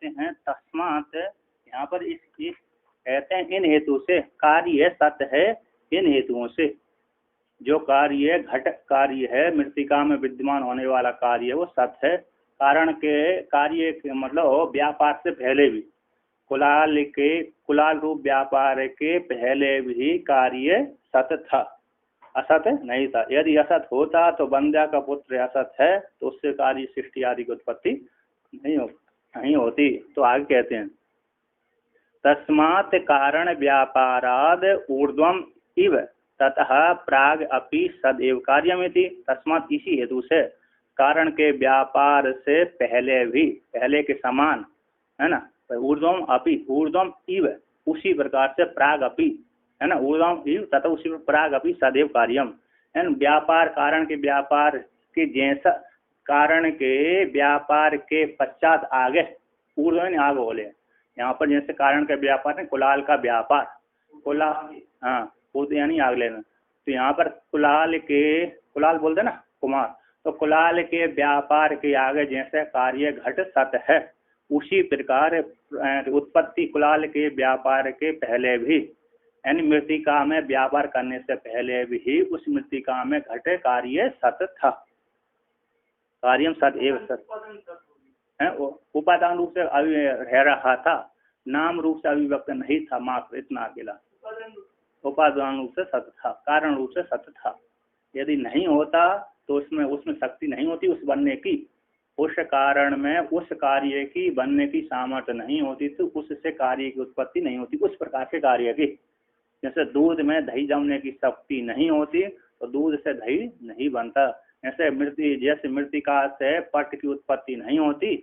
कहते हैं तस्मात, यहाँ पर इस कहते हैं इन हेतु से कार्य सत्य है। इन हेतुओं से जो कार्य घट कार्य है, मृत्तिका में विद्यमान होने वाला कार्य वो सत्य है। कारण के कार्य मतलब व्यापार से पहले भी कुलाल रूप व्यापार के पहले भी कार्य सत्य था, असत नहीं था। यदि असत होता तो बंध्या का पुत्र असत है तो उससे कार्य सृष्टि आदि की उत्पत्ति नहीं होती। तो आगे कहते हैं तस्मात् कारण व्यापाराद ऊर्ध्वम इव ततः प्राग अपि सदैव कार्यमिति। तस्मात् इसी हेतु से कारण के व्यापार से पहले भी पहले के समान है ना, ऊर्ध्वम अपि ऊर्ध्वम इव उसी प्रकार से प्राग अपि है ना, ऊर्ध्वम इव तथा उसी प्राग अपि सदैव कार्यम है ना। व्यापार कारण के व्यापार के जैसा कारण के व्यापार के पश्चात आगे ऊर्ध्व आगे बोले यहाँ पर, जैसे कारण का व्यापार है कुलाल का व्यापार हाँ यानी आग लेना। तो यहाँ पर कुलाल बोलते ना कुमार, तो कुलाल के व्यापार के आगे जैसे कार्य घट सत है उसी प्रकार उत्पत्ति कुलाल के व्यापार के पहले भी यानी मृत्तिका में व्यापार करने से पहले भी उस मृत्तिका में घट कार्य सत था। कार्यम सत एवं सत है, उपादान रूप से अभी रह रहा था, नाम रूप से अभिव्यक्त नहीं था, मात्र इतना अकेला। उपादान रूप से सत्य था, कारण रूप से सत्य था। यदि नहीं होता तो उसमें शक्ति नहीं होती उस बनने की, उस कारण में उस कार्य की बनने की सामर्थ्य नहीं होती तो उससे कार्य की उत्पत्ति नहीं होती। उस प्रकार के कार्य की, जैसे दूध में दही जमने की शक्ति नहीं होती तो दूध से दही नहीं बनता। जैसे मृत्तिका से पट की उत्पत्ति नहीं होती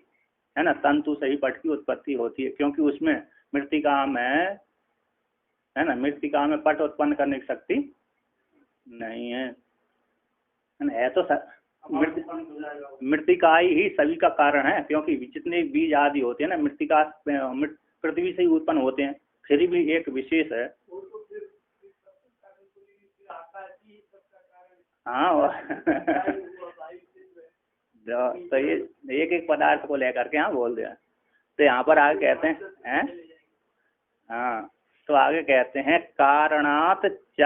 है ना, तंतु से ही पट की उत्पत्ति होती है, क्योंकि उसमें मृत्तिका में है ना, मृत्तिका में पट उत्पन्न करने की शक्ति नहीं है तो मृत्तिका ही सभी का कारण है, क्योंकि जितने बीज आदि होते हैं ना मृत्तिका पृथ्वी से ही उत्पन्न होते हैं। फिर भी एक विशेष है हाँ तो ये एक एक पदार्थ को लेकर के यहाँ बोल दिया। तो यहाँ पर आगे कहते हैं हाँ, तो आगे कहते हैं कारणात् च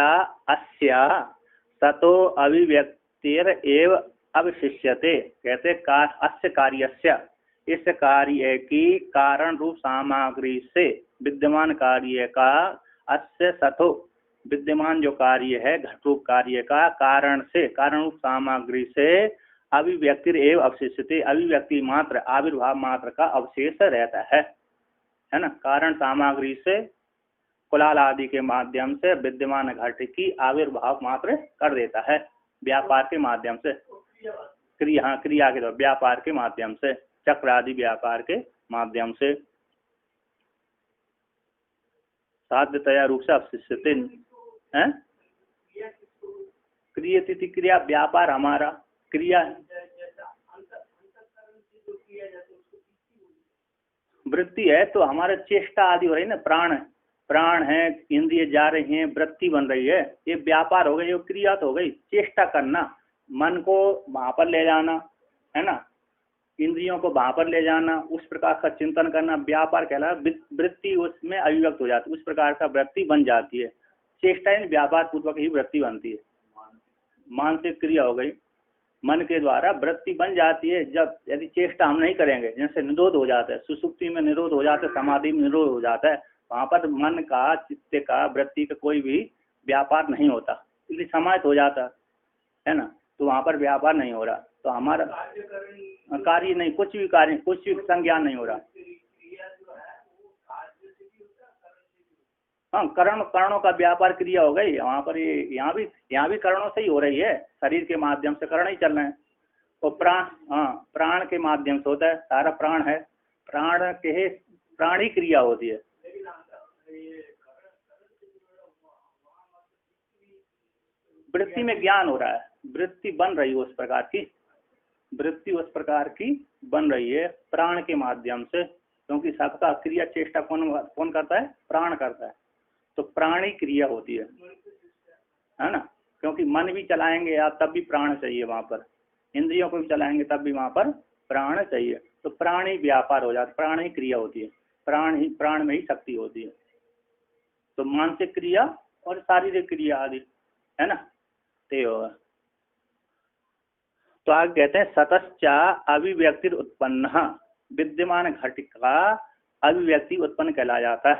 अस्य ततो अभिव्यक्तिर एव अवशिष्यते। कहते अस्य कार्यस्य, इस कार्य की कारण रूप सामग्री से विद्यमान कार्य का अस्य सतो विद्यमान जो कार्य है घट रूप कार्य का कारण से कारण रूप सामग्री से अभिव्यक्तिर एव अवशिष्यते, अभिव्यक्ति मात्र आविर्भाव मात्र का अवशेष रहता है ना। कारण सामग्री से कुलाल आदि के माध्यम से विद्यमान घट की आविर्भाव मात्र कर देता है व्यापार के माध्यम से, क्रिया के द्वारा व्यापार के माध्यम से, चक्र आदि व्यापार के माध्यम से साध्यतया रूप से अवशिष्यते है। क्रियतिथि क्रिया व्यापार हमारा क्रिया वृत्ति है, तो हमारे चेष्टा आदि हो रही है ना, प्राण है, इंद्रिय जा रही हैं, वृत्ति बन रही है, ये व्यापार हो गई, ये क्रिया तो हो गई। चेष्टा करना, मन को वहां पर ले जाना है ना, इंद्रियों को वहां पर ले जाना, उस प्रकार का चिंतन करना व्यापार कहलाता। वृत्ति उसमें अभिव्यक्त हो जाती है, उस प्रकार का वृत्ति बन जाती है। चेष्टा इन व्यापार पूर्वक ही वृत्ति बनती है। मानसिक क्रिया हो गई, मन के द्वारा वृत्ति बन जाती है। जब यदि चेष्टा हम नहीं करेंगे, जैसे निरोध हो जाता है, सुसुप्ति में निरोध हो जाता है, समाधि में निरोध हो जाता है, वहां पर मन का, चित्त का, वृत्ति का कोई भी व्यापार नहीं होता, इसलिए समाहित हो जाता है ना, तो वहां पर व्यापार नहीं हो रहा, तो हमारा कार्य नहीं, कुछ भी संज्ञान नहीं हो रहा। हाँ, कर्णों का व्यापार क्रिया हो गई वहाँ पर। यहाँ भी कर्णों से ही हो रही है, शरीर के माध्यम से कर्ण ही चल रहे हैं। तो प्राण के माध्यम से होता है, सारा प्राण है, प्राण ही क्रिया होती है। वृत्ति में ज्ञान हो रहा है, वृत्ति बन रही है उस प्रकार की, वृत्ति उस प्रकार की बन रही है प्राण के माध्यम से, क्योंकि सबका क्रिया चेष्टा कौन करता है? प्राण करता है, तो प्राणी क्रिया होती है ना। क्योंकि मन भी चलाएंगे आप तब भी प्राण चाहिए वहां पर, इंद्रियों को भी चलाएंगे तब भी वहां पर प्राण चाहिए। तो प्राण ही व्यापार हो जाता, प्राण ही क्रिया होती है, प्राण में ही शक्ति होती है। तो मानसिक क्रिया और शारीरिक क्रिया आदि है ना, तो आगे कहते हैं सतश्चा अभिव्यक्ति उत्पन्न, विद्यमान घट का अभिव्यक्ति उत्पन्न कहला जाता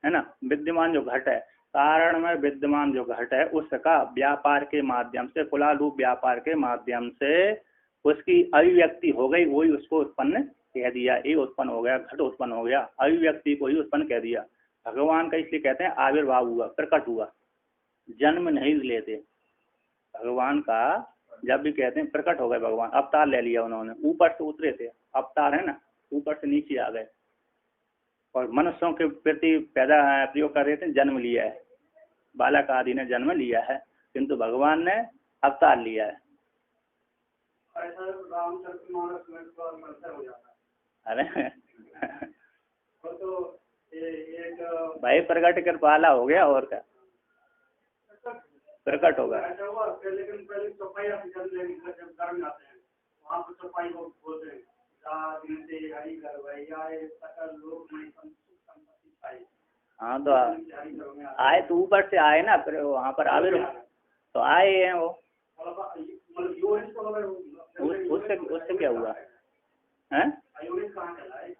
है ना। विद्यमान जो घट है, कारण में विद्यमान जो घट है उसका व्यापार के माध्यम से, कुलालूप व्यापार के माध्यम से उसकी अभिव्यक्ति हो गई, वही उसको उत्पन्न कह दिया, ये उत्पन्न हो गया, घट उत्पन्न हो गया, अभिव्यक्ति को ही उत्पन्न कह दिया। भगवान का इसलिए कहते हैं आविर्भाव हुआ, प्रकट हुआ, जन्म नहीं लेते। भगवान का जब भी कहते हैं प्रकट हो गए भगवान, अवतार ले लिया उन्होंने, ऊपर से उतरे थे, अवतार है ना, ऊपर से नीचे आ गए और मनुष्यों के प्रति प्रयोग कर रहे थे, जन्म लिया है, बालक आदि ने जन्म लिया है, किंतु भगवान ने अवतार लिया है। अरे भाई प्रकट कृपाला हो गया, और क्या प्रकट होगा। लेकिन पहले सफाई हाँ तो आए तो ऊपर से आए ना, फिर वहाँ पर आविर्भाव तो आए हैं वो, उससे क्या हुआ है?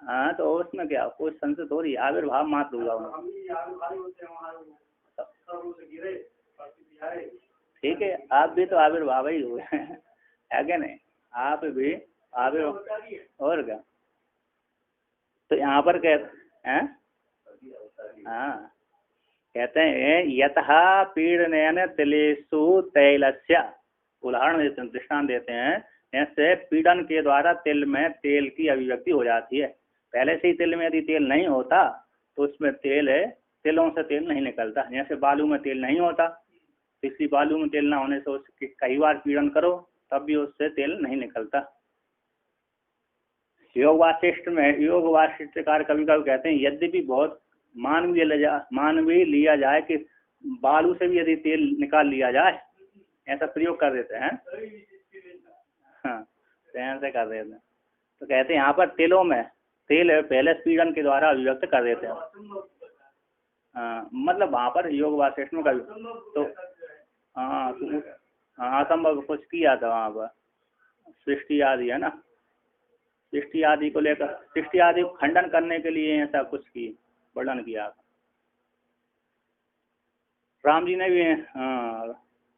हाँ तो उसमें क्या, कोई संशय थोड़ी, आविर्भाव मात्र हुआ। ठीक है, आप भी तो आविर्भाव ही हुए है क्या नहीं, आप भी आविर्भाव, और क्या। तो यहाँ पर कहते हैं, हाँ कहते हैं यथा पीड़नेन तिलेषु तैलस्य, उदाहरण देते हैं, दृष्टांत देते हैं, ऐसे पीड़न के द्वारा तिल में तेल की अभिव्यक्ति हो जाती है। पहले से ही तिल में यदि तेल नहीं होता तो उसमें तेल है, तिलों से तेल नहीं निकलता। जैसे बालू में तेल नहीं होता, इसलिए बालू में तेल ना होने से उसके कई बार पीड़न करो तब भी उससे तेल नहीं निकलता। योग वासिष्ठकार कभी कभी कहते हैं यद्यपि बहुत मानवीय लिया जाए कि बालू से भी यदि तेल निकाल लिया जाए, ऐसा प्रयोग कर देते हैं। हाँ ऐसे कर देते हैं। तो कहते हैं यहाँ पर तिलों में तेल पहले पीड़न के द्वारा अभिव्यक्त कर देते हैं। हाँ मतलब वहाँ पर योग वासिष्ठ में कभी तो हाँ असंभव कुछ किया था वहाँ पर, सृष्टि आदि है ना, सृष्टि आदि को लेकर, सृष्टि आदि को खंडन करने के लिए ऐसा कुछ की वर्णन किया। राम जी ने भी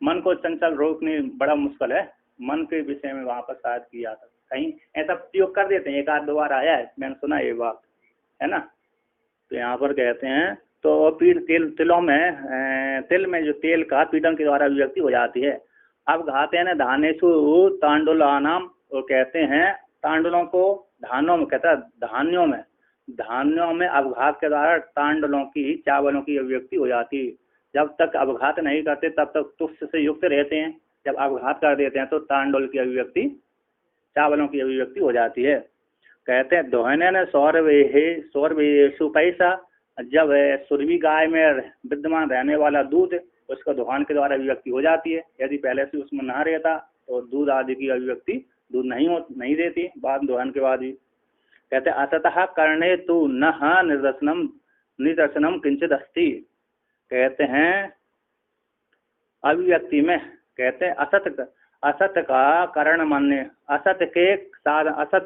मन को चंचल रोकने बड़ा मुश्किल है, मन के विषय में वहाँ पर शायद किया था, कहीं ऐसा प्रयोग कर देते हैं, एक आध दो बार आया है, मैंने सुना ये बात है ना। तो यहाँ पर कहते हैं तो तिलों में तिल में जो तेल का पीड़न के द्वारा अभिव्यक्ति हो जाती है। अब घाते हैं धानेशु तांडुलानाम, और कहते हैं तांडुलों को धानों में, कहता है धान्यों में अवघात के द्वारा तांडुलों की, चावलों की अभिव्यक्ति हो जाती है। जब तक अवघात नहीं करते तब तक तुष्ट से युक्त रहते हैं, जब अवघात कर देते हैं तो तांडुल की अभिव्यक्ति, चावलों की अभिव्यक्ति हो जाती है। कहते हैं दोहने ने सौरभेशु पैसा, जब सुरभि गाय में विद्यमान रहने वाला दूध, उसका दोहन के द्वारा अभिव्यक्ति हो जाती है। यदि पहले से उसमें ना रहता तो दूध आदि की अभिव्यक्ति दूध नहीं देती, बाद दोहन के बाद ही। कहते असतः करणे तो न निदर्शनम किंचित अस्ति, कहते हैं अभिव्यक्ति में, कहते हैं असत का कारण मान्य, असत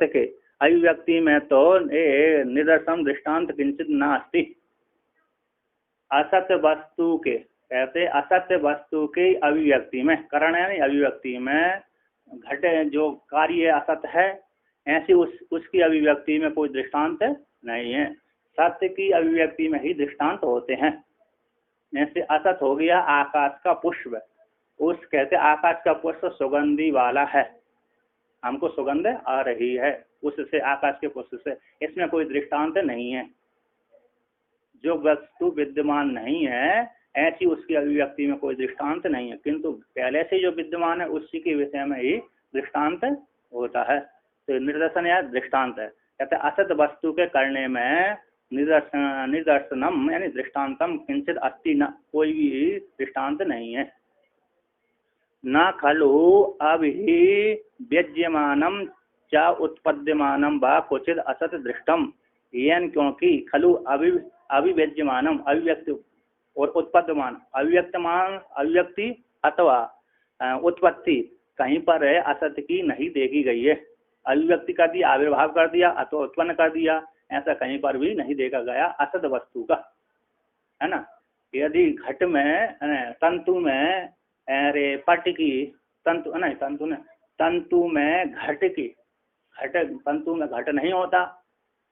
के अभिव्यक्ति में तो निदर्शन दृष्टांत किंचित न अस्ति। असत्य वस्तु के, कहते असत्य वस्तु के अभिव्यक्ति में, कारण यानी अभिव्यक्ति में घटे जो कार्य असत्य है, ऐसी उसकी अभिव्यक्ति में कोई दृष्टांत नहीं है। सत्य की अभिव्यक्ति में ही दृष्टांत होते हैं। जैसे असत हो गया आकाश का पुष्प, उस कहते आकाश का पुष्प सुगंधी वाला है, हमको सुगंध आ रही है उससे, आकाश के पुष्प से, इसमें कोई दृष्टांत नहीं है। जो वस्तु विद्यमान नहीं है ऐसी उसकी अभिव्यक्ति में कोई दृष्टांत नहीं है, किंतु पहले से जो विद्यमान है उसी के विषय में ही दृष्टांत होता है। तो निदर्शन या दृष्टांत है। कहते असत वस्तु के करने में निदर्शनम यानी दृष्टान्तम किंचित अस्ति न, कोई भी दृष्टांत नहीं है। न खलु अभिव्यज्यमानम चा उत्पद्यमानम वा क्वचित असत दृष्टम येन क्योंकि खलु अविव्यज्यमानम अभिव्यक्ति और उत्पद्यमान अव्यक्तमान अव्यक्ति अथवा उत्पत्ति कहीं पर है असत की नहीं देखी गई है। अभिव्यक्ति कर दिया, आविर्भाव कर दिया अथवा उत्पन्न कर दिया, ऐसा कहीं पर भी नहीं देखा गया असत वस्तु का, है ना। यदि घट में तंतु में अरे पट की तंतु नहीं तंतु ने तंतु में घट की घट तंतु में घट नहीं होता।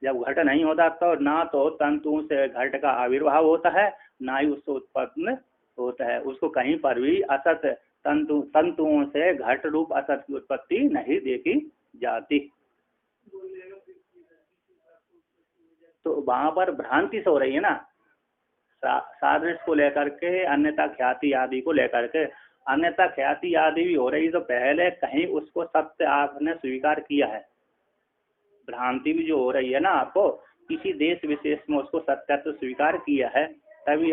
जब घट नहीं होता तो ना तो तंतु से घट का आविर्भाव होता है ना ही उससे उत्पन्न होता है। उसको कहीं पर भी असत तंतुओं से घट रूप असत की उत्पत्ति नहीं देखी जाती। तो वहां पर भ्रांति से हो रही है ना, सादृश्य को लेकर के, अन्यथा ख्याति आदि को लेकर के। अन्यथा ख्याति आदि भी हो रही तो पहले कहीं उसको सत्य आपने स्वीकार किया है। भ्रांति भी जो हो रही है ना, आपको किसी देश विशेष में उसको सत्य तो स्वीकार किया है तभी।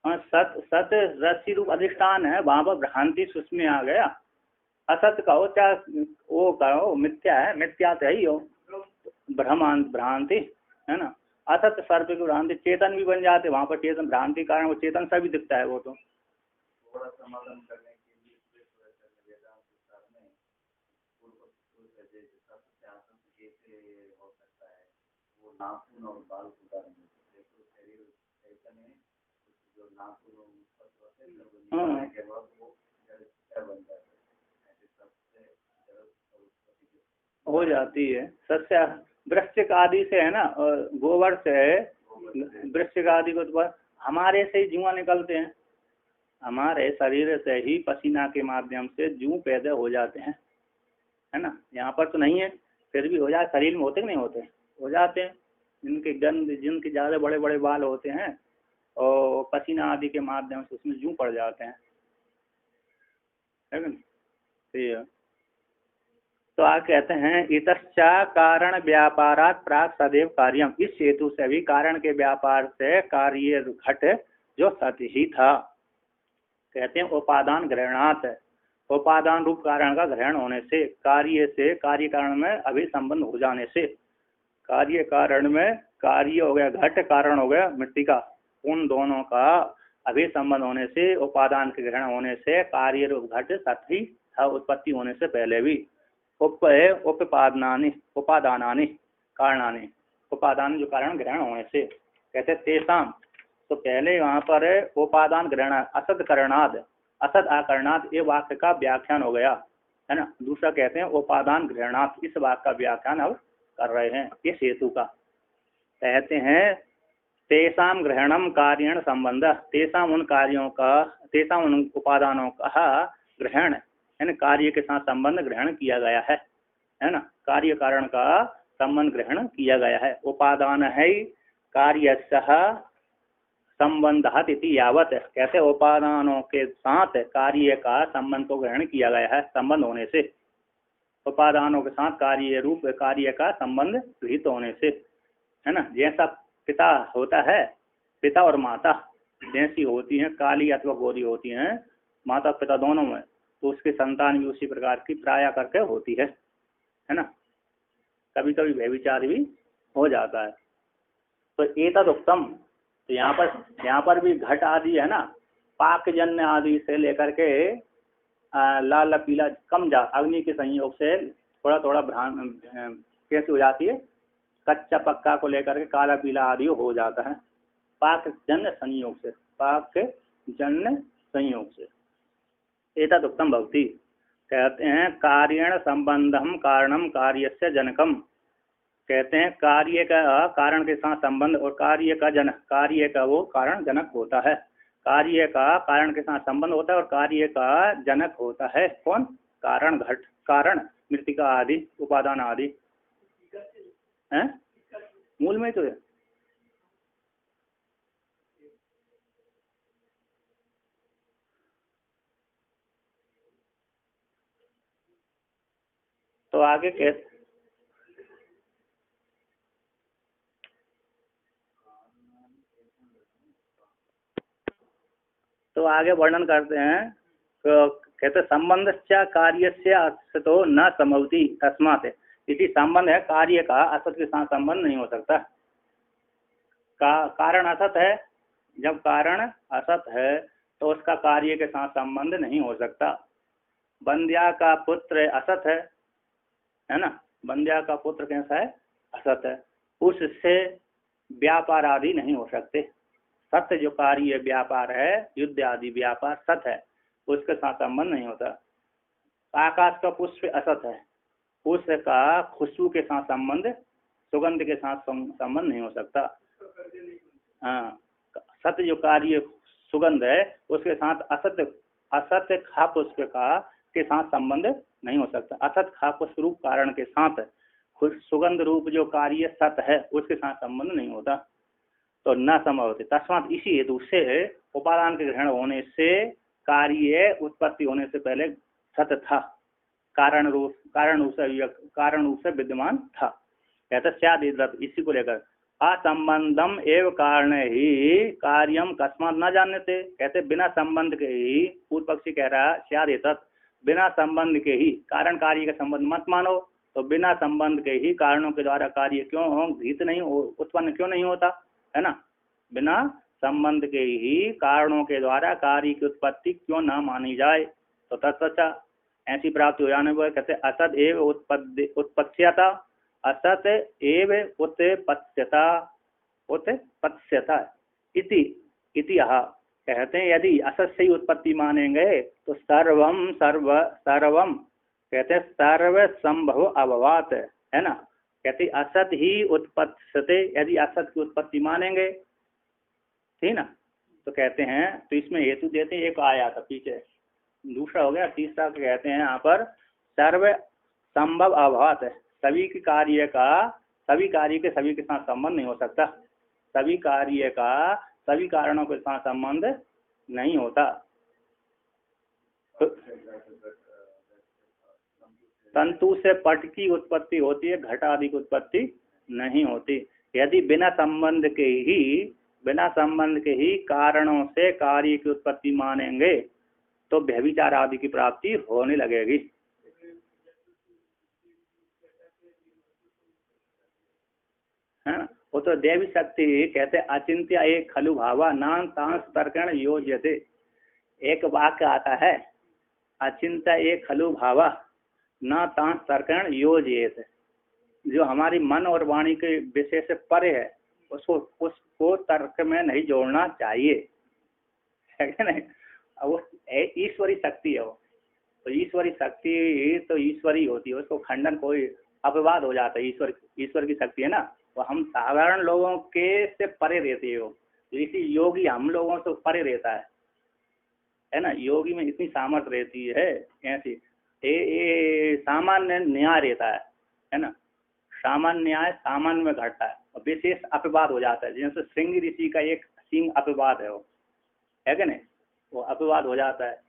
हाँ, सत सत रस्सी रूप अधिष्ठान है, वहां पर भ्रांति उसमें आ गया। असत कहो चाहे वो कहो, मिथ्या है, मिथ्या से ही हो, भ्रांति है ना। असत सर्प की भ्रांति, चेतन भी बन जाते वहां पर, चेतन भ्रांति कारण वो चेतन सा भी दिखता है वो तो। हो जाती है सत्य वृश्चिक आदि से, है ना, गोबर से वृश्चिक आदि को तो हमारे से ही जुआ निकलते हैं, हमारे शरीर से ही पसीना के माध्यम से जू पैदा हो जाते हैं, है ना। यहाँ पर तो नहीं है, फिर भी हो जाए, शरीर में होते कि नहीं होते, हो जाते हैं। जिनके गंद जिनके ज़्यादा बड़े बड़े बाल होते हैं और पसीना आदि के माध्यम से उसमें जू पड़ जाते हैं, है ना। तो आप कहते हैं इतश्चा कारण व्यापारात प्राक सदैव कार्यम, इस हेतु से भी कारण के व्यापार से कार्य घट जो सत्य ही था। कहते हैं उपादान ग्रहणात, उपादान रूप कारण का ग्रहण होने से, कार्य से कार्य कारण में अभी संबंध हो जाने से, कार्य कारण में कार्य हो गया घट, कारण हो गया मिट्टी का, उन दोनों का अभी संबंध होने से, उपादान के ग्रहण होने से कार्य रूप घट सत्य ही था उत्पत्ति होने से पहले भी। उपादानानि कारणानि, उपादान जो कारण ग्रहण होने से, कहते तेसाम, तो पहले वहाँ पर उपादान ग्रहण असद करणाद, असद आकरणाद, ये वाक्य का व्याख्यान हो गया, है ना। दूसरा कहते हैं उपादान ग्रहणात, इस वाक्य का व्याख्यान अब कर रहे हैं इस हेतु का। कहते हैं तेसाम ग्रहणम कार्यण संबंध, तेसाम उन कार्यों का, तेसाम उन उपादानों का ग्रहण, है ना, कार्य के साथ संबंध ग्रहण किया गया है ना, कार्य कारण का संबंध ग्रहण किया गया है। उपादान है कार्य संबंध इति यावत, कहते उपादानों के साथ कार्य का संबंध को ग्रहण किया गया है, संबंध होने से, उपादानों के साथ कार्य रूप कार्य का संबंध गृहीत होने से, है ना। जैसा पिता होता है, पिता और माता जैसी होती हैं, काली अथवा गोरी होती हैं माता पिता दोनों में, तो उसकी संतान भी उसी प्रकार की प्राय करके होती है ना। कभी कभी व्यभिचार भी हो जाता है। तो एतद उत्तम, तो यहाँ पर भी घट आदि है ना, पाकजन्य आदि से लेकर के लाल पीला कम जा, अग्नि के संयोग से थोड़ा थोड़ा कैसे हो जाती है, कच्चा पक्का को लेकर के काला पीला आदि हो जाता है पाकजन्य संयोग से, पाकजन्य संयोग से। एतद उत्तम भवति, कहते हैं कार्यण संबंधम कारणम कार्यस्य जनकम, कहते हैं कार्य का कारण के साथ संबंध और कार्य का जनक, कार्य का वो कारण जनक होता है, कार्य का कारण के साथ संबंध होता है और कार्य का जनक होता है कौन, कारण घट, कारण मृतिका आदि उपादान आदि है, मूल में तो है। तो आगे कैसे, तो आगे वर्णन करते हैं, तो कहते संबंधस्य कार्यस्य असतो न संभवति तस्मात्, इसी संबंध है कार्य का असत के साथ संबंध नहीं हो सकता। कारण असत है, जब कारण असत है तो उसका कार्य के साथ संबंध नहीं हो सकता। बंध्या का पुत्र असत है ना, बंध्या का पुत्र कैसा है, असत है, उससे व्यापार आदि नहीं हो सकते। सत्य जो कार्य व्यापार है, युद्ध आदि व्यापार सत है, उसके साथ संबंध नहीं होता। आकाश का पुष्प असत है, उसका खुशबू के साथ संबंध, सुगंध के साथ संबंध नहीं हो सकता। हाँ, सत्य जो कार्य सुगंध है उसके साथ असत्य खा पुष्प का के साथ संबंध नहीं हो सकता। असत खा पुष्प रूप कारण के साथ सुगंध रूप जो कार्य सत है उसके साथ संबंध नहीं होता, तो न संभव होते। तस्मात इसी हेतु से उपादान के ग्रहण होने से कार्य उत्पत्ति होने से पहले सत था, कारण रूप से विद्यमान था। कहते स्यादिद्रत, इसी को लेकर असंबंधम एवं कारण ही कार्यम कस्मात न जानते। कहते बिना संबंध के ही, पूर्व पक्षी कह रहा है स्यादिद्रत, बिना संबंध के ही कारण कार्य का संबंध मत मानो, तो बिना संबंध के ही कारणों के द्वारा कार्य क्यों घृत नहीं उत्पन्न क्यों नहीं होता, है ना। बिना संबंध के ही कारणों के द्वारा कार्य की उत्पत्ति क्यों न मानी जाए, तो तत्सचा ऐसी प्राप्ति हो जाने पर कहते असत एव उत्पत्स्यता, असत एव उत्पत्स्यता इति कहते हैं। यदि असत से ही उत्पत्ति मानेंगे तो सर्वम कहते सर्व संभव अभवात, है ना। कहते असत ही उत्पत्स्यते, यदि असत की उत्पत्ति मानेंगे, ठीक ना। तो कहते हैं, तो इसमें हेतु देते हैं, एक आया था पीछे, दूसरा हो गया, तीसरा कहते हैं यहाँ पर सर्व संभव अभात है, सभी के कार्य के सभी के साथ संबंध नहीं हो सकता, सभी कार्य का सभी कारणों के साथ संबंध नहीं होता। तो तंतु से पट की उत्पत्ति होती है, घट आदि की उत्पत्ति नहीं होती। यदि बिना संबंध के ही कारणों से कार्य की उत्पत्ति मानेंगे तो व्यभिचार आदि की प्राप्ति होने लगेगी। है ना, वो तो देवी शक्ति कहते अचिंत्य एक खलु भावा नान तांस तर्कण योज्यते। एक वाक्य आता है, अचिंत्य एक खलु भावा न तांस तर्कण योज्यते, जो हमारी मन और वाणी के विषय से परे है उसको तर्क में नहीं जोड़ना चाहिए, है कि नहीं। वो ईश्वरी शक्ति है, वो तो ईश्वरी शक्ति तो ईश्वरी होती है, उसको खंडन कोई अपवाद हो जाता है। ईश्वर की शक्ति है ना, वो हम साधारण लोगों के से परे रहती है। वो इसी योगी हम लोगों से परे रहता है ना। योगी में इतनी सामर्थ्य रहती है, ऐसी सामान्य न्याय रहता है ना। सामान्य न्याय सामान्य में घटता है और विशेष अपवाद हो जाता है, जैसे सिंह ऋषि का एक सिंह अपवाद है, वो है कि नहीं, वो अपवाद हो जाता है।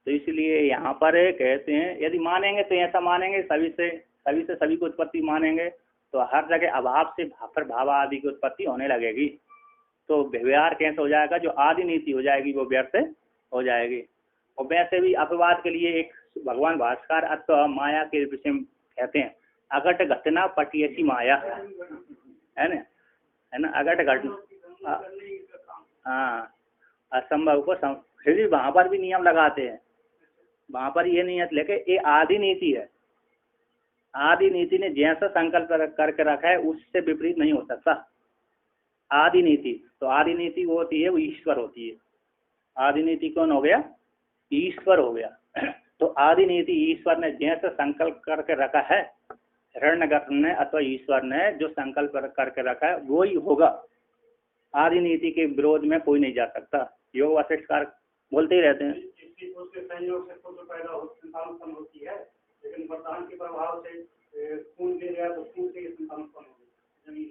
तो इसलिए यहाँ पर कहते हैं यदि मानेंगे तो ऐसा मानेंगे, सभी से सभी की उत्पत्ति मानेंगे तो हर जगह अभाव से फिर भाव आदि की उत्पत्ति होने लगेगी, तो व्यवहार कैसे हो जाएगा, जो आदि नीति हो जाएगी वो व्यर्थ हो जाएगी। और वैसे भी अपवाद के लिए एक भगवान भास्कर अथवा माया के विषय में कहते हैं, अघट घटना पटियसी माया, है ना, अघट घटना, हाँ, असंभव को फिर भी वहाँ पर भी नियम लगाते हैं, वहाँ पर ये नियत लेके ये आदि नीति है, आदि नीति ने जैसा संकल्प करके रखा है उससे विपरीत नहीं हो सकता। आदि नीति, तो आदि नीति वो होती है, वो ईश्वर होती है। आदि नीति कौन हो गया, ईश्वर हो गया। तो आदि नीति ईश्वर ने जैसा संकल्प करके रखा है, हिरण्यगर्भ ने अथवा ईश्वर ने जो संकल्प करके रखा है वो ही होगा। आदि नीति के विरोध में कोई नहीं जा सकता। योग वासिष्ठकार बोलते ही रहते हैं, उसके संयोग से खुद पैदा होती है, लेकिन वरदान के प्रभाव से खून दे गया तो खून से संतान उत्पन्न होगी।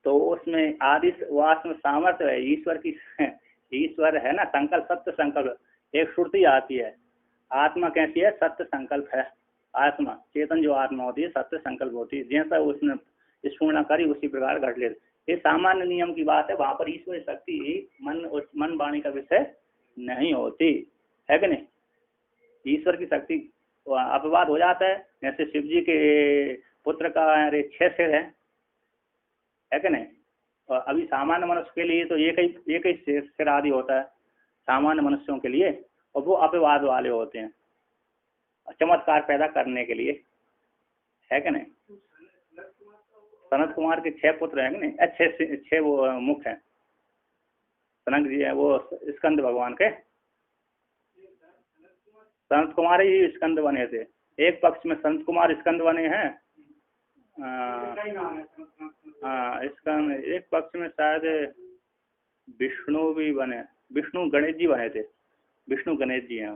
तो उसमें आदि वास में सामर्थ्य है ईश्वर की, ईश्वर है ना, संकल्प सत्य संकल्प। एक श्रुति आती है, आत्मा कैसी है, सत्य संकल्प है। आत्मा चेतन जो आत्मा होती है सत्य संकल्प होती है, जैसा उसने स्पूर्ण करी उसी प्रकार घट ले। ये सामान्य नियम की बात है, वहाँ पर ईश्वर शक्ति मन वाणी का विषय नहीं होती है कि नहीं। ईश्वर की शक्ति अपवाद हो जाता है। जैसे शिव जी के पुत्र का अरे 6 सिर है कि नहीं। और अभी सामान्य मनुष्य के लिए तो एक ही सिर आदि होता है सामान्य मनुष्यों के लिए, और वो अपवाद वाले होते हैं चमत्कार पैदा करने के लिए, है कि नहीं। सनत कुमार के 6 पुत्र हैं कि नहीं, अच्छे 6 वो मुख हैं। सनत जी है वो स्कंद भगवान के, संत कुमार ही स्कंद बने थे। एक पक्ष में संत कुमार स्कंद बने हैं, स्कंद। एक पक्ष में शायद विष्णु भी बने, विष्णु गणेश जी बने थे, विष्णु गणेश जी हैं।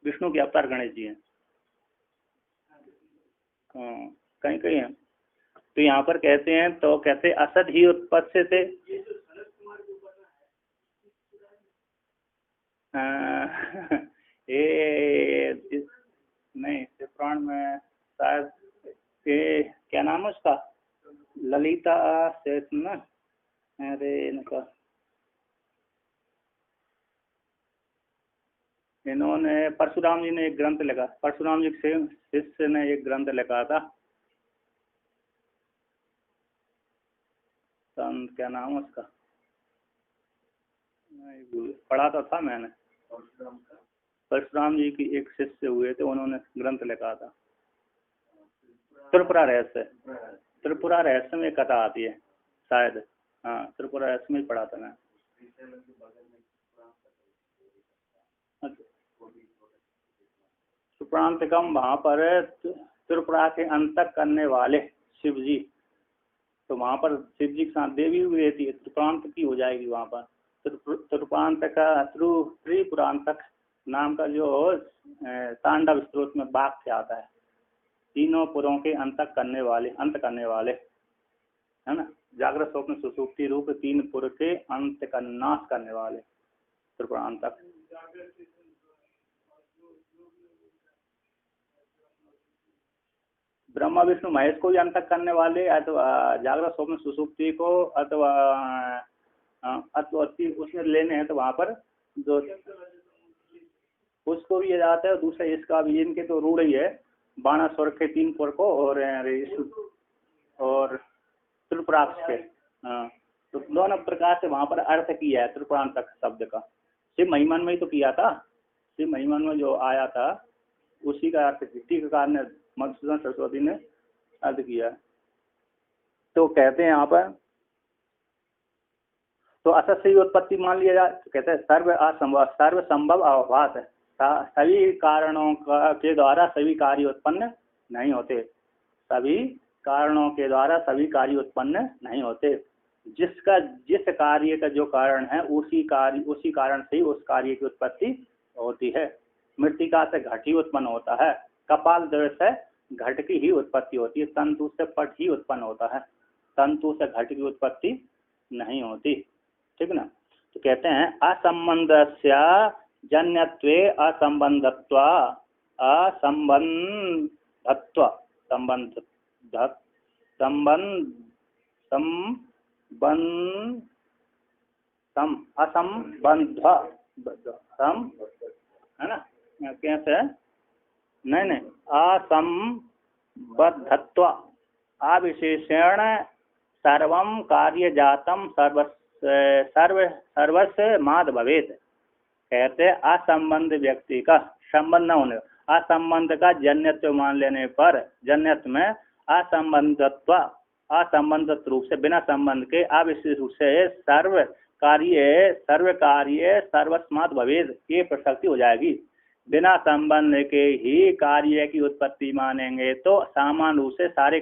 विष्णु के अवतार गणेश जी हैं। कहीं कहीं हैं। तो यहाँ पर कहते हैं, तो कहते असद ही उत्पत्ति से ये नहीं पुराण में शायद ये क्या नाम है उसका, ललिता से ना, अरे इनका इन्होंने परशुराम जी ने एक ग्रंथ लिखा, परशुराम जी के शिष्य ने एक ग्रंथ लिखा था, संत क्या नाम है उसका, पढ़ा तो था मैंने। परशुराम जी की एक शिष्य हुए थे, उन्होंने ग्रंथ लिखा था त्रिपुरा रहस्य। त्रिपुरा रहस्य में कथा आती है शायद, हाँ त्रिपुरा रहस्य में पढ़ा था मैं। त्रिपुरांतकम वहाँ पर त्रिपुरा के अंतक करने वाले शिव जी, तो वहाँ पर शिव जी के साथ देवी भी रहती है, त्रिपुरांत की हो जाएगी वहाँ पर। त्रिपुरांतक का त्रिपुरांतक नाम का जो तांडव स्त्रोत में बाघ से आता है, तीनों पुरों के अंत करने वाले है ना। जागृत स्वप्न सुषुप्ति रूप 3 पुर के अंत का नाश करने वाले त्रिपुरांतक। ब्रह्मा विष्णु महेश को भी अंतक करने वाले, अथवा जागृत स्वप्न सुषुप्ति को, अथवा उसमें लेने हैं तो वहाँ पर जो उसको भी ये जाता है। दूसरा इसका भी, इनके तो रूढ़ ही है बाणासुर के 3 पुर को और त्रिपुराक्ष के। हाँ, तो दोनों प्रकार से वहाँ पर अर्थ किया है त्रिपुरांतक शब्द का। शिव महिमन में ही तो किया था, शिव महिमन में जो आया था उसी का अर्थ टीकाकार ने मधुसूदन सरस्वती ने अर्थ किया। तो कहते हैं यहाँ पर, तो असत से ही उत्पत्ति मान लिया जाए, तो कहते हैं सर्व संभव अभास है, सभी कारणों के द्वारा सभी कार्य उत्पन्न नहीं होते, सभी कारणों के द्वारा सभी कार्य उत्पन्न नहीं होते। जिस कार्य का जो कारण है उसी कारण से ही उस कार्य की उत्पत्ति होती है। मृतिका से घट ही उत्पन्न होता है, कपाल द्रव्य से घट की ही उत्पत्ति होती है, तंतु से पट ही उत्पन्न होता है, तंतु से घट की उत्पत्ति नहीं होती। ठीक ना। तो कहते हैं असंबंधस्य जन्यत्वे असंबंधत्व असंबंधत्व संबंध असंबंध है ना, कैसे नहीं असंबद्धत्व अविशेषेण सर्वं कार्य जातम सर्वस्य माद भवेत। कहते असंबंध व्यक्ति का संबंध न होने, असंबंध का जन्यत्व मान लेने पर जन्यत्व में असंबंधित रूप से बिना संबंध के अविशेष रूप से सर्व कार्य सर्वस्मात् भवेद ये प्रसक्ति हो जाएगी। बिना संबंध के ही कार्य की उत्पत्ति मानेंगे तो सामान्य रूप से सारे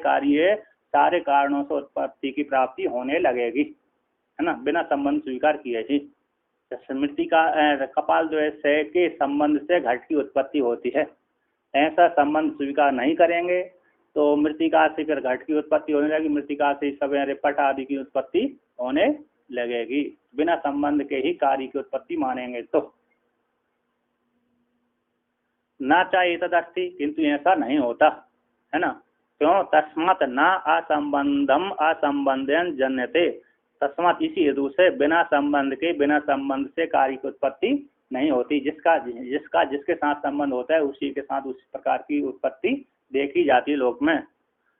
कारणों से उत्पत्ति की प्राप्ति होने लगेगी, है ना, बिना संबंध स्वीकार किए ही। स्मृति का कपाल द्वय के संबंध से घट की उत्पत्ति होती है, ऐसा संबंध स्वीकार नहीं करेंगे तो मृतिका से फिर घट की उत्पत्ति होने लगेगी, मृतिका से सवेरे पट आदि की उत्पत्ति होने लगेगी। बिना संबंध के ही कार्य की उत्पत्ति मानेंगे तो ना चाहिए तदस्ति, किंतु ऐसा नहीं होता, है ना। क्यों? तस्मात् न असंबंधम असंबंधन जन्यते, तस्मात इसी हेतु से बिना संबंध से कार्य की उत्पत्ति नहीं होती। जिसके साथ संबंध होता है उसी के साथ उस प्रकार की उत्पत्ति देखी जाती है लोक में।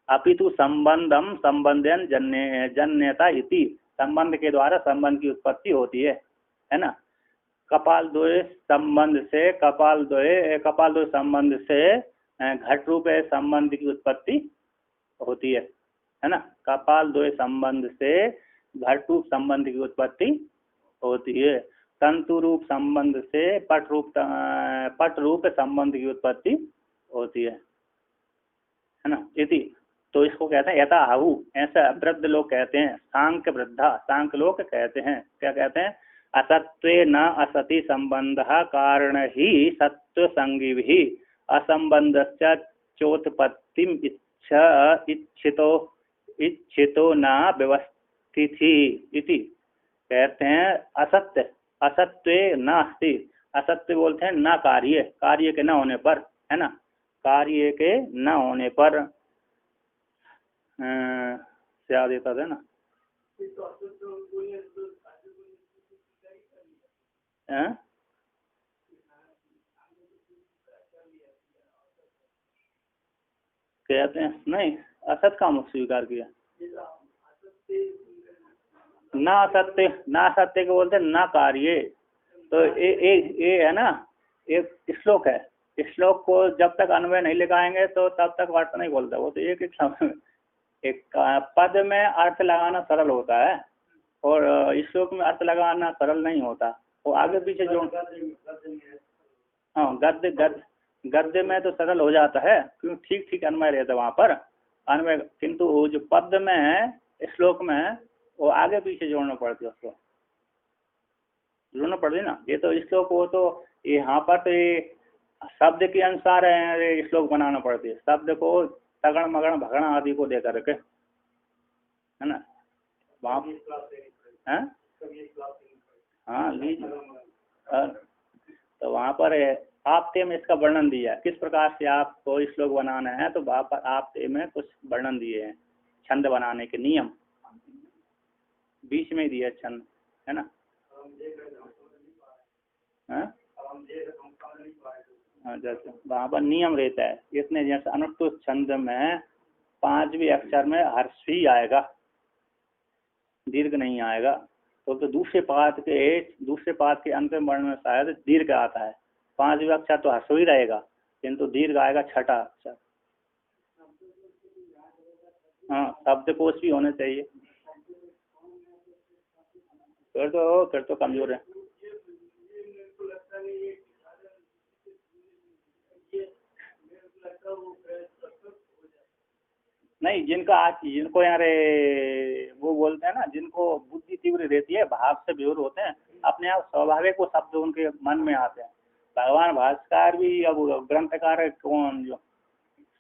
अपितु संबंधम संबंधन जन्यता इति, संबंध के द्वारा संबंध की उत्पत्ति होती है ना। कपाल द्वय संबंध से घट रूप संबंध की उत्पत्ति होती है ना। कपाल द्वय संबंध से घट रूप संबंध की उत्पत्ति होती है। तंतु रूप संबंध से पट रूप संबंध की उत्पत्ति होती है ना। इति, तो इसको कहते हैं यथाहु, ऐसा वृद्ध लोग कहते हैं। सांख्य वृद्धा, सांख्य लोग कहते हैं, क्या कहते हैं? असत्वे न असति संबंध कारण ही सत्व संगी असंबंधस्य चोत्पत्तिम इच्छितो न व्यवस्थिति इति। कहते हैं असत्वे न अस्ति, असत्य बोलते हैं न कार्य के न होने पर, है ना, कार्य के न होने पर क्या देता था ना, कहते हैं नहीं, असत का मुख स्वीकार किया। ना सत्य को बोलते ना कार्य। तो ये है ना, एक श्लोक है, इस श्लोक को जब तक अन्वय नहीं लगाएंगे तो तब तक अर्थ नहीं बोलता। वो तो एक पद में अर्थ लगाना सरल होता है और इस श्लोक में अर्थ लगाना सरल नहीं होता। वो आगे पीछे जो हाँ गद्य में तो सरल हो जाता है क्योंकि ठीक अन्वय रहता है वहाँ पर अन्वय, किंतु वो जो पद में है श्लोक में वो आगे पीछे जोड़ना पड़ती है, उसको जोड़ना पड़ती है ना। ये तो श्लोक को तो यहाँ पर तो ये शब्द के अनुसार है श्लोक बनाना पड़ती है, शब्द को तगड़ मगड़ भगड़ा आदि को देकर के, है ना। वहाँ हाँ लीजिए, तो वहाँ पर आपते में इसका वर्णन दिया है किस प्रकार से आपको श्लोक बनाना है। तो वहाँ पर आपते में कुछ वर्णन दिए हैं, छंद बनाने के नियम बीच में दिया छंद, है ना। जैसे वहाँ पर नियम रहता है इतने, जैसे अनुक्त छंद में 5वें अक्षर में हर्ष ही आएगा, दीर्घ नहीं आएगा। तो दूसरे पाद के अंतिम वर्ण में शायद दीर्घ आता है। 5वें अक्षर तो हर्ष ही रहेगा किंतु दीर्घ आएगा छठा अक्षर। हाँ शब्दकोश भी होने चाहिए, फिर तो कमजोर है। नहीं, जिनको यार वो बोलते हैं ना, जिनको बुद्धि तीव्र रहती है, भाव से विभोर होते हैं, अपने आप स्वाभाविक वो शब्द उनके मन में आते हैं। भगवान भास्कर भी अब ग्रंथकार कौन जो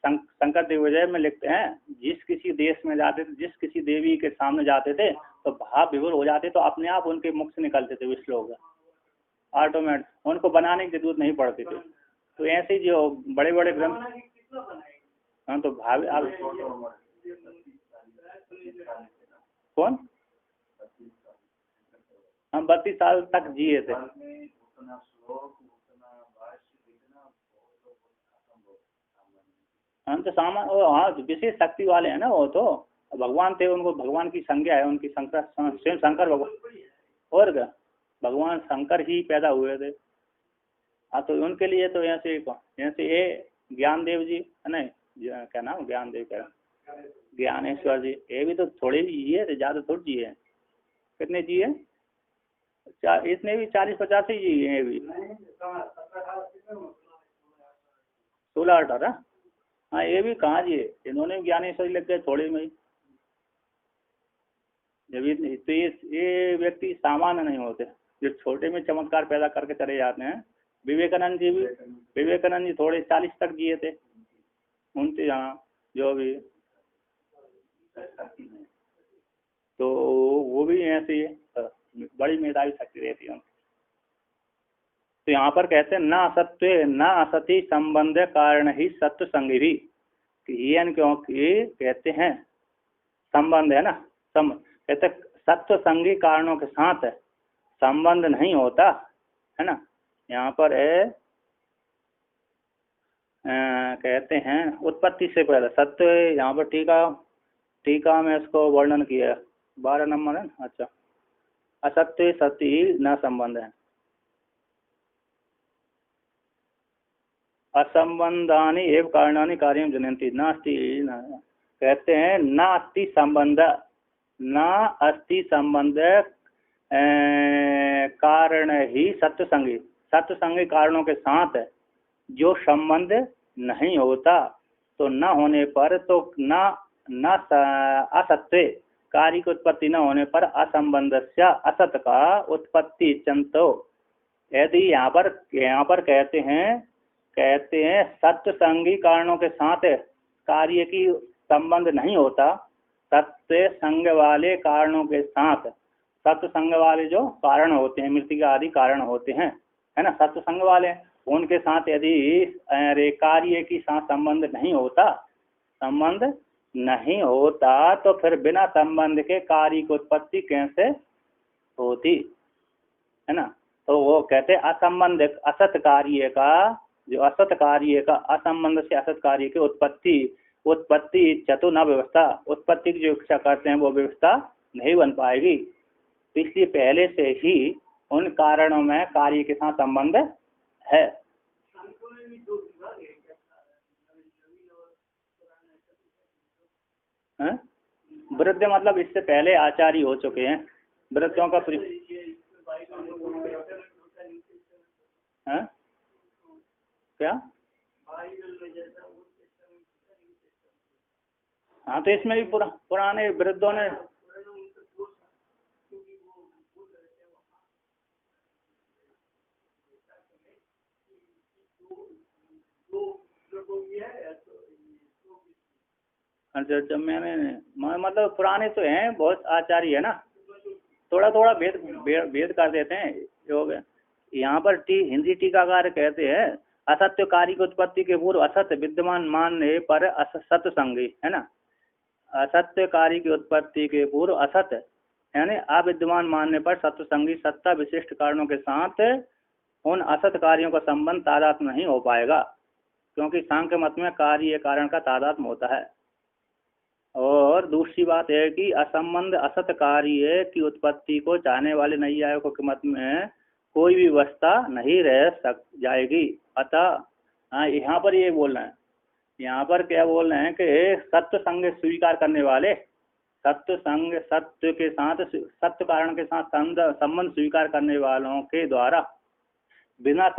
शंकर दिग्विजय में लिखते हैं, जिस किसी देश में जाते थे, जिस किसी देवी के सामने जाते थे तो भाव विभोर हो जाते, तो अपने आप उनके मुख से निकलते थे वो श्लोक ऑटोमेटिक, उनको बनाने की जरूरत नहीं पड़ती थी। तो ऐसे जो बड़े बड़े ग्रंथ, हाँ तो भाव आप कौन, हम 32 साल तक जिए थे। हम तो हाँ विशेष शक्ति वाले हैं ना, वो तो भगवान थे, उनको भगवान की संज्ञा है उनकी, स्वयं शंकर भगवान, और क्या भगवान शंकर ही पैदा हुए थे। हाँ तो उनके लिए तो ऐसे ये ज्ञानदेव जी है ना, क्या नाम ज्ञानदेव का, ज्ञानेश्वर जी, ये भी तो थोड़े ही जिए थे, ज्यादा थोड़ी जिए। कितने जिए? इसने भी 40-50 ही जिए हैं, भी 16-18। हाँ ये भी कहाँ जिए, इन्होंने ज्ञानेश्वर लग गए थोड़े में ही। जब तो ये व्यक्ति सामान्य नहीं होते जो छोटे में चमत्कार पैदा करके चले जाते हैं। विवेकानंद जी थोड़े 40 तक जिए थे, उनसे यहाँ जो भी, तो वो भी ऐसे ही है, बड़ी मेधावी शक्ति रहती है। तो यहाँ पर कहते हैं न असति संबंध कारण ही सत्व संग भी, क्योंकि कहते हैं संबंध है ना, कहते सत्व संगी कारणों के साथ संबंध नहीं होता, है ना। यहाँ पर कहते हैं उत्पत्ति से पहले सत्य, यहाँ पर टीका में इसको वर्णन किया 12 नंबर है। अच्छा, असत्य सत्य न संबंध है, असंबंधानि एव कारणानि कार्यं जनयन्ति नास्ति। कहते हैं न अस्ति संबंध, न अस्ति संबंध कारण ही सत्संगी कारणों के साथ जो संबंध नहीं होता, तो न होने पर तो न असत्य कार्य की उत्पत्ति न होने पर असंबंधस्य असत का उत्पत्ति चंतो। यदि यहाँ पर कहते हैं सत्संगी कारणों के साथ कार्य की संबंध नहीं होता, सत्य संग वाले कारणों के साथ, सत्संग वाले जो कारण होते हैं, मृतिका आदि कारण होते हैं, है ना, सत्संग वाले, उनके साथ यदि कार्य की साथ संबंध नहीं होता तो फिर बिना संबंध के कार्य की उत्पत्ति कैसे होती, है ना। तो वो कहते असंबंध असत कार्य का, जो असत कार्य का असंबंध से असत कार्य की उत्पत्ति चतु न व्यवस्था, उत्पत्ति की जो इच्छा करते हैं वो व्यवस्था नहीं बन पाएगी। इसलिए पहले से ही उन कारणों में कार्य के साथ संबंध है। वृद्ध मतलब इससे पहले आचार्य हो चुके हैं, वृद्धों का क्या। हाँ, तो इसमें भी पुराने वृद्धों ने अच्छा मैंने मतलब पुराने तो हैं, बहुत आचार्य है ना, थोड़ा थोड़ा भेद कर देते हैं योग। यहाँ पर हिंदी टीकाकार कहते हैं असत्य कार्य की उत्पत्ति के पूर्व असत्य विद्यमान मानने पर सत्संगी, है ना। असत्य कार्य की उत्पत्ति के पूर्व असत्य यानी अविद्यमान मानने पर सत्संगी सत्ता विशिष्ट कारणों के साथ उन असत कार्यों का संबंध तादात्म्य नहीं हो पाएगा, क्योंकि सांख्य मत में कार्य कारण का तादात्म्य होता है। और दूसरी बात है कि असंबंध असत कार्य की उत्पत्ति को चाहने वाले नैयायिकों के मत में कोई भी व्यवस्था नहीं रह जाएगी। अतः यहाँ पर ये बोल रहे हैं, यहाँ पर क्या बोल रहे हैं कि सत्य संग स्वीकार करने वाले, सत्य के साथ सत्य कारण के साथ संबंध स्वीकार करने वालों के द्वारा बिना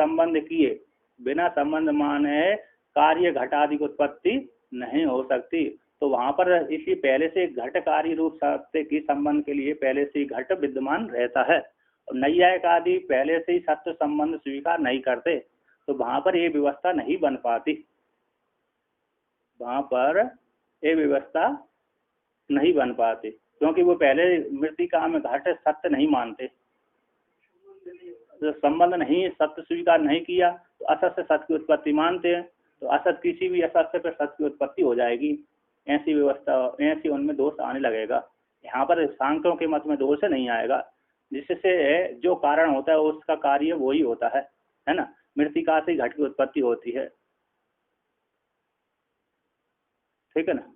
संबंध माने कार्य घटादि की उत्पत्ति नहीं हो सकती। तो वहाँ पर इसी पहले से घट कार्य रूप सत्य की संबंध के लिए पहले से ही घट विद्यमान रहता है, और नैयायिक आदि पहले से ही सत्य संबंध स्वीकार नहीं करते, तो वहाँ पर ये व्यवस्था नहीं बन पाती, वहाँ पर ये व्यवस्था नहीं बन पाती, क्योंकि वो पहले मृतिका में घट सत्य नहीं मानते, तो संबंध नहीं, सत्य स्वीकार नहीं किया, तो असत से सत्य की उत्पत्ति मानते हैं, तो असत किसी भी असत से फिर सत्य की उत्पत्ति हो जाएगी। ऐसी व्यवस्था, ऐसी उनमें दोष आने लगेगा। यहाँ पर सांख्यों के मत में दोष नहीं आएगा, जिससे जो कारण होता है उसका कार्य वही होता है ना। मृतिका से घट की उत्पत्ति होती है, ठीक है ना।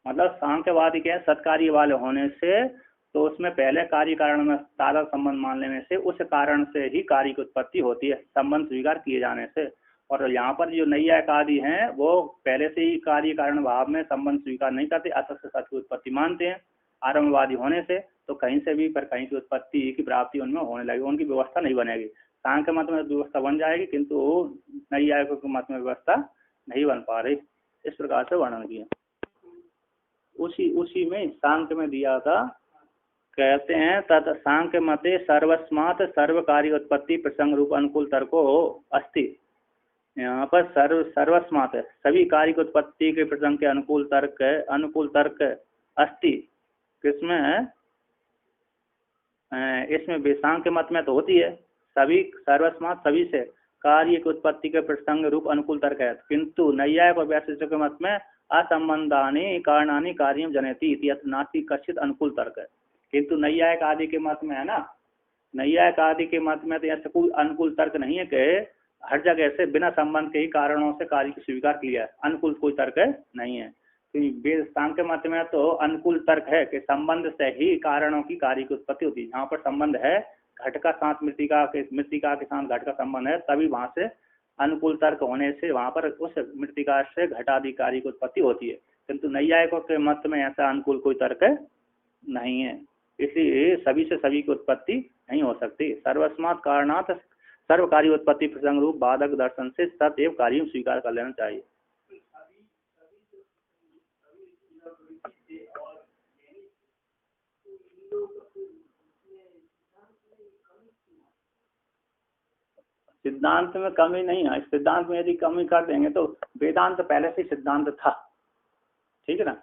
मतलब सांख्यवादी के सत्कार्य वाले होने से, तो उसमें पहले कार्य कारण में तादा संबंध मान लेने से उस कारण से ही कार्य की उत्पत्ति होती है, संबंध स्वीकार किए जाने से। और यहाँ पर जो नैयायिक आदि हैं वो पहले से ही कार्य कारण भाव में संबंध स्वीकार नहीं करते, असत से सत्य की उत्पत्ति मानते हैं। आरंभवादी होने से तो कहीं से भी पर कहीं की उत्पत्ति की प्राप्ति उनमें होने लगेगी, उनकी व्यवस्था नहीं बनेगी। सांख्य मत में व्यवस्था बन जाएगी, किंतु नैयायिकों के मत में व्यवस्था नहीं बन पा रही। इस प्रकार से वर्णन किया। उसी में सांख्य में दिया था, कहते हैं तत् सांख्य मते सर्वस्मात् सर्व कार्य उत्पत्ति प्रसंग रूप अनुकूल तर्को अस्ति। यहाँ पर सर्वस्मात् सभी कार्य की उत्पत्ति के प्रसंग के अनुकूल तर्क अस्ति। किसमें है? इसमें सांख्य मत में तो होती है, सभी सर्वस्मात् सभी से कार्य की उत्पत्ति के प्रसंग रूप अनुकूल तर्क है, किंतु नैयायिक और वैशेषिक के मत में असंबंधानि कारणानि कार्यम जनयति इति यत् नास्ति कश्चित अनुकूल तर्क है। किंतु नैयायिक आदि के मत में है ना, नैयायिक आदि के मत में तो ऐसा कोई अनुकूल तर्क नहीं है कि हर जगह से बिना संबंध के ही कारणों से कार्य को स्वीकार किया है, अनुकूल कोई तर्क नहीं है। तो वेदांत के मत में तो अनुकूल तर्क है कि संबंध से ही कारणों की कार्य की उत्पत्ति होती है। जहाँ पर संबंध है घट का साथ मृतिका के साथ घट का संबंध है, तभी वहां से अनुकूल तर्क होने से वहां पर उस मृतिका से घटादि कार्य की उत्पत्ति होती है। किंतु नैयायिकों के मत में ऐसा अनुकूल कोई तर्क नहीं है, इसलिए सभी से सभी की उत्पत्ति नहीं हो सकती। सर्वस्मात् कारणात् सर्व कार्य उत्पत्ति प्रसंग रूप बाधक दर्शन से सतएव कार्य स्वीकार कर लेना चाहिए। सिद्धांत में कमी नहीं है। सिद्धांत में यदि कमी कर देंगे तो वेदांत पहले से सिद्धांत था, ठीक है ना।